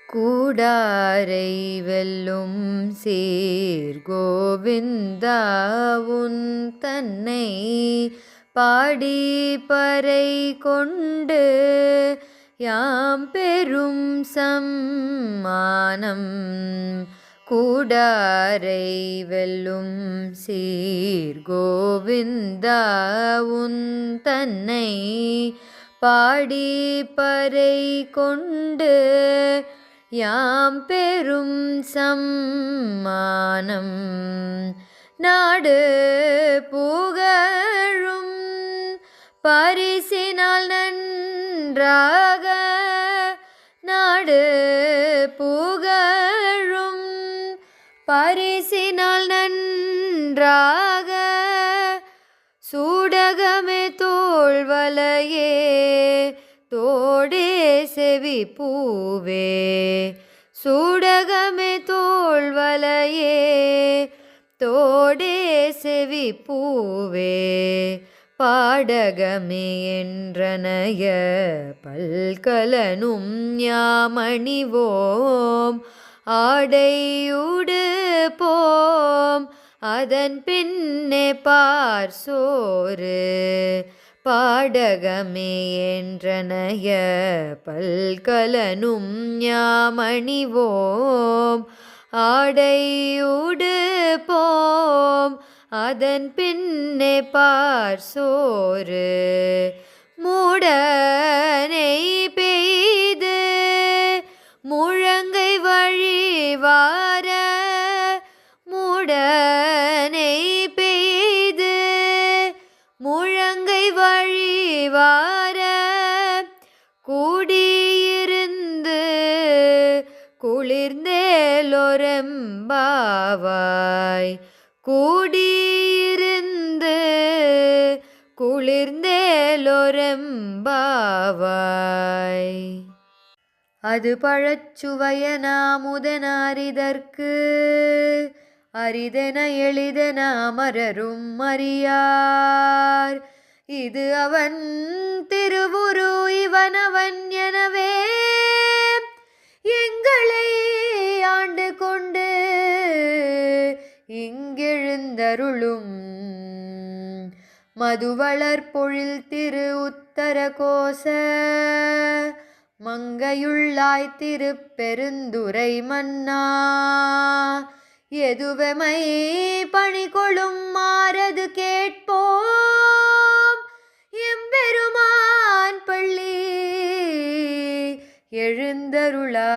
கூடாரை வெல்லும் சீர்கோவிந்தா உன் தன்னை பாடி பறை கொண்டு யாம் பெரும் சம்மானம். கூடாரை வெல்லும் சீர்கோவிந்தா உன் தன்னை பாடி பறை கொண்டு யாம் பெரும் சம்மானம். நாடு புகழும் பரிசினால் நன்றாக, நாடு புகழும் பரிசினால் நன்றாக, சூடகமே தோள்வலையே தோடே செவி பூவே, சூடகமே தோள்வலையே தோடே செவி பூவே, பாடகமே என்றனைய பல்கலனும் யாமணிவோம், ஆடையுடு போம் அதன் பின்னே பார் சோறு, பாடகமே என்றனைய பல்கலனும் யாமணிவோம், ஆடையுடு போம் அதன் பின்னே பார் சோறு. மூடனை பெய்து முழங்கை வழிவார, மூடனை பெய்து முழங்கை வழிவார, கூடியிருந்து குளிர்ந்தேலொரெம்பாவாய், கூடியிருந்து குளிர்ந்தேலொரெம்பாவாய். அது பழச்சுவையனாமுதனாரிதற்கு அரிதென எளிதென அமரரும் அறியார், இது அவன் திருவுரு இவனவன் எனவே எங்களை ஆண்டு கொண்டு இங்கெழுந்தருளும். மதுவளர் பொழில் திரு உத்தர கோச மங்கையுள்ளாய் திருப்பெருந்துறை மன்னா, எதுவெமை பணிகொளும் மாறது கேட்போம், எம்பெருமான் பள்ளி எழுந்தருளா.